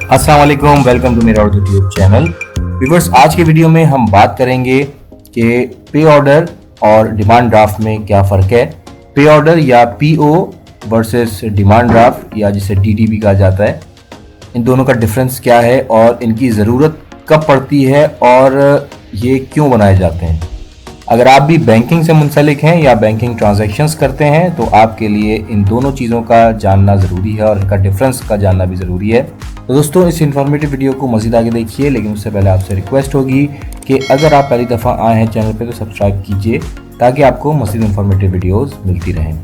अस्सलाम वालेकुम, welcome to मेरा यूट्यूब चैनल। व्यूअर्स, आज के वीडियो में हम बात करेंगे कि पे ऑर्डर और डिमांड ड्राफ्ट में क्या फ़र्क है। पे ऑर्डर या पीओ वर्सेस डिमांड ड्राफ्ट या जिसे डीडीबी कहा जाता है, इन दोनों का डिफरेंस क्या है और इनकी ज़रूरत कब पड़ती है और ये क्यों बनाए जाते हैं। अगर आप भी बैंकिंग से मुंसलिक हैं या बैंकिंग ट्रांजैक्शंस करते हैं तो आपके लिए इन दोनों चीज़ों का जानना ज़रूरी है और इनका डिफरेंस का जानना भी ज़रूरी है। तो दोस्तों, इस इन्फॉर्मेटिव वीडियो को मज़ीद आगे देखिए, लेकिन उससे पहले आपसे रिक्वेस्ट होगी कि अगर आप पहली दफ़ा आए हैं चैनल पे तो सब्सक्राइब कीजिए ताकि आपको मज़ीद इन्फॉर्मेटिव वीडियोज़ मिलती रहें।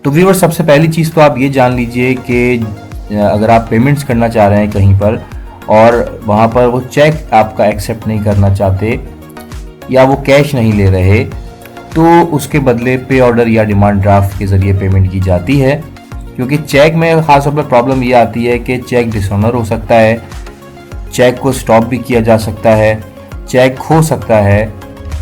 तो व्यूअर्स, सबसे पहली चीज़ तो आप ये जान लीजिए कि अगर आप पेमेंट्स करना चाह रहे हैं कहीं पर और वहाँ पर वो चेक आपका एक्सेप्ट नहीं करना चाहते या वो कैश नहीं ले रहे, तो उसके बदले पे ऑर्डर या डिमांड ड्राफ्ट के ज़रिए पेमेंट की जाती है। क्योंकि चेक में ख़ास तौर पर प्रॉब्लम ये आती है कि चेक डिसऑनर हो सकता है, चेक को स्टॉप भी किया जा सकता है, चेक खो सकता है,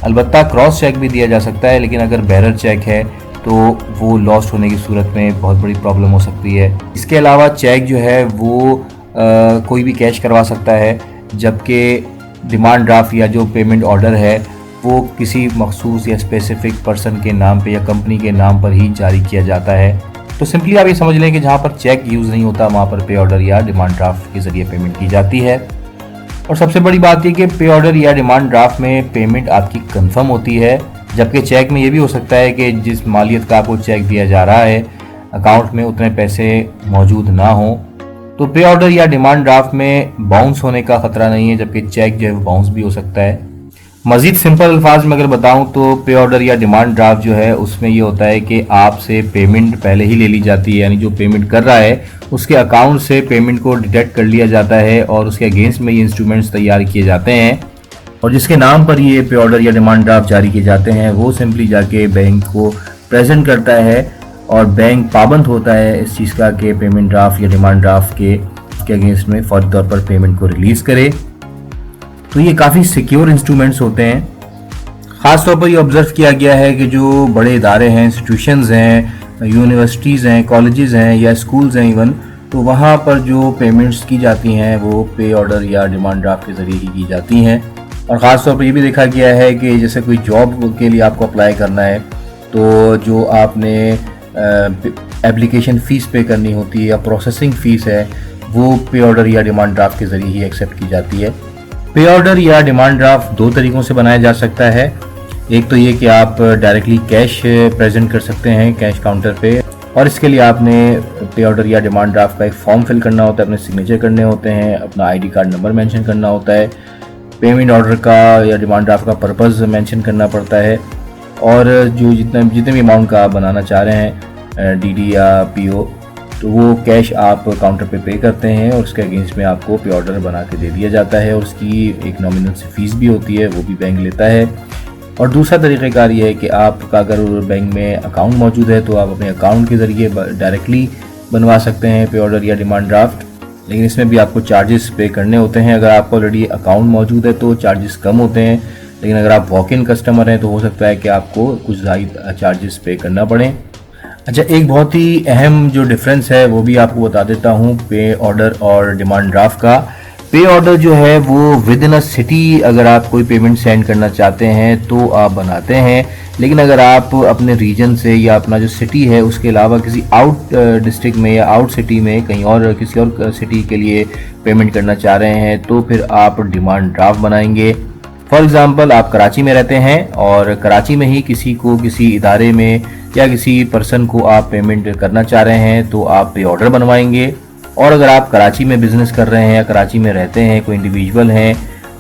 अलबत्ता क्रॉस चेक भी दिया जा सकता है, लेकिन अगर बेरर चेक है तो वो लॉस्ट होने की सूरत में बहुत बड़ी प्रॉब्लम हो सकती है। इसके अलावा चेक जो है वो कोई भी कैश करवा सकता है, जबकि डिमांड ड्राफ्ट या जो पेमेंट ऑर्डर है वो किसी मखसूस या स्पेसिफिक पर्सन के नाम पे या कंपनी के नाम पर ही जारी किया जाता है। तो सिंपली आप ये समझ लें कि जहाँ पर चेक यूज़ नहीं होता वहाँ पर पे ऑर्डर या डिमांड ड्राफ्ट के ज़रिए पेमेंट की जाती है। और सबसे बड़ी बात यह कि पे ऑर्डर या डिमांड ड्राफ्ट में पेमेंट आपकी कंफर्म होती है, जबकि चेक में ये भी हो सकता है कि जिस मालियत का आपको चेक दिया जा रहा है अकाउंट में उतने पैसे मौजूद ना हो। तो पे ऑर्डर या डिमांड ड्राफ्ट में बाउंस होने का ख़तरा नहीं है, जबकि चेक जो है बाउंस भी हो सकता है। मज़ीद सिंपल अल्फाज में अगर बताऊं तो पे ऑर्डर या डिमांड ड्राफ्ट जो है उसमें ये होता है कि आपसे पेमेंट पहले ही ले ली जाती है, यानी जो पेमेंट कर रहा है उसके अकाउंट से पेमेंट को डिटेक्ट कर लिया जाता है और उसके अगेंस्ट में ये इंस्ट्रूमेंट्स तैयार किए जाते हैं और जिसके नाम पर ये पे ऑर्डर या डिमांड ड्राफ्ट जारी किए जाते हैं वो सिंपली जाके बैंक को प्रेजेंट करता है और बैंक पाबंद होता है इस चीज़ का कि पेमेंट ड्राफ्ट या डिमांड ड्राफ्ट के अगेंस्ट में फौरी तौर पर पेमेंट को रिलीज़ करे। तो ये काफ़ी सिक्योर इंस्ट्रूमेंट्स होते हैं। ख़ास तौर पर ये ऑब्ज़र्व किया गया है कि जो बड़े इदारे हैं, इंस्टीट्यूशंस हैं, यूनिवर्सिटीज़ हैं, कॉलेजेस हैं या स्कूल्स हैं इवन, तो वहाँ पर जो पेमेंट्स की जाती हैं वो पे ऑर्डर या डिमांड ड्राफ्ट के ज़रिए ही की जाती हैं। और ख़ास तौर पर ये भी देखा गया है कि जैसे कोई जॉब के लिए आपको अप्लाई करना है तो जो आपने एप्लीकेशन फ़ीस पे करनी होती है या प्रोसेसिंग फ़ीस है वो पे ऑर्डर या डिमांड ड्राफ्ट के ज़रिए ही एक्सेप्ट की जाती है। पे ऑर्डर या डिमांड ड्राफ्ट दो तरीक़ों से बनाया जा सकता है। एक तो ये कि आप डायरेक्टली कैश प्रेजेंट कर सकते हैं कैश काउंटर पे, और इसके लिए आपने पे ऑर्डर या डिमांड ड्राफ्ट का एक फॉर्म फिल करना होता है, अपने सिग्नेचर करने होते हैं, अपना आईडी कार्ड नंबर मेंशन करना होता है, पेमेंट ऑर्डर का या डिमांड ड्राफ्ट का पर्पज़ मेंशन करना पड़ता है और जो जितने भी अमाउंट का आप बनाना चाह रहे हैं डीडी या पीओ, तो वो कैश आप काउंटर पे करते हैं और उसके अगेंस्ट में आपको पे ऑर्डर बना के दे दिया जाता है और उसकी एक नॉमिनल सी फीस भी होती है, वो भी बैंक लेता है। और दूसरा तरीक़ेकार ये है कि आपका अगर बैंक में अकाउंट मौजूद है तो आप अपने अकाउंट के ज़रिए डायरेक्टली बनवा सकते हैं पे ऑर्डर या डिमांड ड्राफ्ट, लेकिन इसमें भी आपको चार्जेस पे करने होते हैं। अगर आपका ऑलरेडी अकाउंट मौजूद है तो चार्जेस कम होते हैं, लेकिन अगर आप वॉक इन कस्टमर हैं तो हो सकता है कि आपको कुछ ज़्यादा चार्जेस पे करना पड़े। अच्छा, एक बहुत ही अहम जो डिफरेंस है वो भी आपको बता देता हूँ पे ऑर्डर और डिमांड ड्राफ्ट का। पे ऑर्डर जो है वो विद इन अ सिटी अगर आप कोई पेमेंट सेंड करना चाहते हैं तो आप बनाते हैं, लेकिन अगर आप अपने रीजन से या अपना जो सिटी है उसके अलावा किसी आउट डिस्ट्रिक्ट में या आउट सिटी में कहीं और किसी और सिटी के लिए पेमेंट करना चाह रहे हैं तो फिर आप डिमांड ड्राफ्ट बनाएंगे। फॉर एग्ज़ाम्पल, आप कराची में रहते हैं और कराची में ही किसी इदारे में या किसी पर्सन को आप पेमेंट करना चाह रहे हैं तो आप पे ऑर्डर बनवाएंगे। और अगर आप कराची में बिज़नेस कर रहे हैं या कराची में रहते हैं, कोई इंडिविजुअल हैं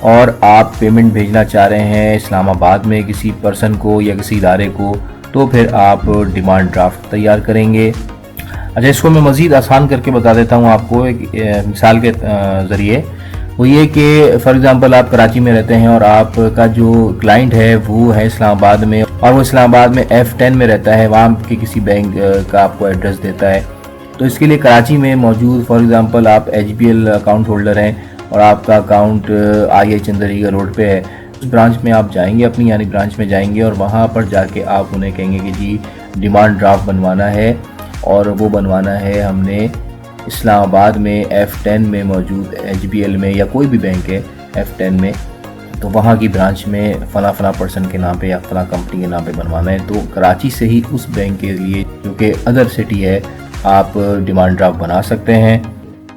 और आप पेमेंट भेजना चाह रहे हैं इस्लामाबाद में किसी पर्सन को या किसी इदारे को, तो फिर आप डिमांड ड्राफ्ट तैयार करेंगे। अच्छा, इसको मैं मज़ीद आसान करके बता देता हूँ आपको एक मिसाल के ज़रिए। वो ये कि फॉर एग्ज़ाम्पल आप कराची में रहते हैं और आपका जो क्लाइंट है वो है इस्लामाबाद में और वो इस्लामाबाद में F10 में रहता है, वहाँ के किसी बैंक का आपको एड्रेस देता है। तो इसके लिए कराची में मौजूद फॉर एग्ज़ाम्पल आप HBL अकाउंट होल्डर हैं और आपका अकाउंट आई चंद्रीगढ़ रोड पे है, उस ब्रांच में आप जाएंगे, अपनी यानी ब्रांच में जाएंगे और वहाँ पर जाके आप उन्हें कहेंगे कि जी डिमांड ड्राफ्ट बनवाना है और वो बनवाना है हमने इस्लामाबाद में F10 में मौजूद HBL में या कोई भी बैंक है F10 में, तो वहाँ की ब्रांच में फ़ला पर्सन के नाम पे या फ़ला कंपनी के नाम पे बनवाना है, तो कराची से ही उस बैंक के लिए जो कि अदर सिटी है आप डिमांड ड्राफ्ट बना सकते हैं।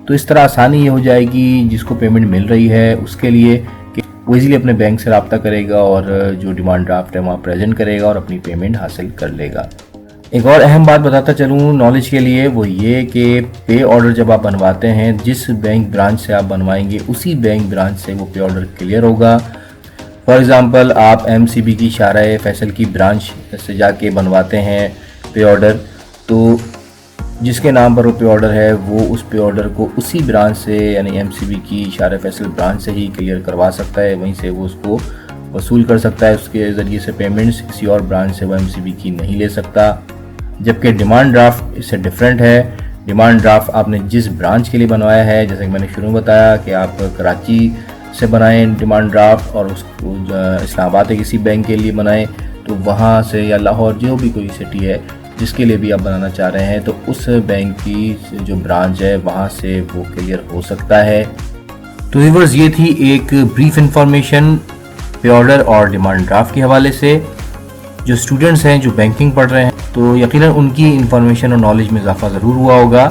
तो इस तरह आसानी ये हो जाएगी जिसको पेमेंट मिल रही है उसके लिए कि वो इजीली अपने बैंक से रब्ता करेगा और जो डिमांड ड्राफ्ट है वहाँ प्रेजेंट करेगा और अपनी पेमेंट हासिल कर लेगा। एक और अहम बात बताता चलूँ नॉलेज के लिए, वो ये कि पे ऑर्डर जब आप बनवाते हैं जिस बैंक ब्रांच से आप बनवाएंगे उसी बैंक ब्रांच से वो पे ऑर्डर क्लियर होगा। फॉर एग्ज़ाम्पल आप MCB की शाहराह फैसल की ब्रांच से जाके बनवाते हैं पे ऑर्डर, तो जिसके नाम पर वो पे ऑर्डर है वो उस पे ऑर्डर को उसी ब्रांच से यानी MCB की शाहराह फैसल ब्रांच से ही क्लियर करवा सकता है, वहीं से वो उसको वसूल कर सकता है, उसके ज़रिए से पेमेंट्स किसी और ब्रांच से वो MCB की नहीं ले सकता। जबकि डिमांड ड्राफ्ट इससे डिफरेंट है। डिमांड ड्राफ्ट आपने जिस ब्रांच के लिए बनवाया है, जैसे कि मैंने शुरू में बताया कि आप कराची से बनाएं डिमांड ड्राफ्ट और उसको इस्लामाबाद के किसी बैंक के लिए बनाएं, तो वहाँ से या लाहौर जो भी कोई सिटी है जिसके लिए भी आप बनाना चाह रहे हैं तो उस बैंक की जो ब्रांच है वहाँ से वो क्लियर हो सकता है। तो व्यूअर्स ये थी एक ब्रीफ इंफॉर्मेशन पे ऑर्डर और डिमांड ड्राफ्ट के हवाले से। जो स्टूडेंट्स हैं जो बैंकिंग पढ़ रहे हैं तो यकीनन उनकी इन्फॉर्मेशन और नॉलेज में इजाफा ज़रूर हुआ होगा,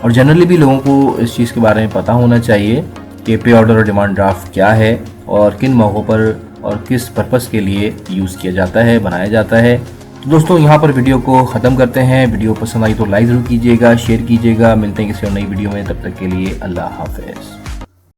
और जनरली भी लोगों को इस चीज़ के बारे में पता होना चाहिए कि पे ऑर्डर और डिमांड ड्राफ्ट क्या है और किन मौक़ों पर और किस पर्पस के लिए यूज़ किया जाता है, बनाया जाता है। तो दोस्तों यहाँ पर वीडियो को ख़त्म करते हैं। वीडियो पसंद आई तो लाइक ज़रूर कीजिएगा, शेयर कीजिएगा। मिलते हैं किसी और नई वीडियो में, तब तक के लिए अल्लाह हाफ़िज़।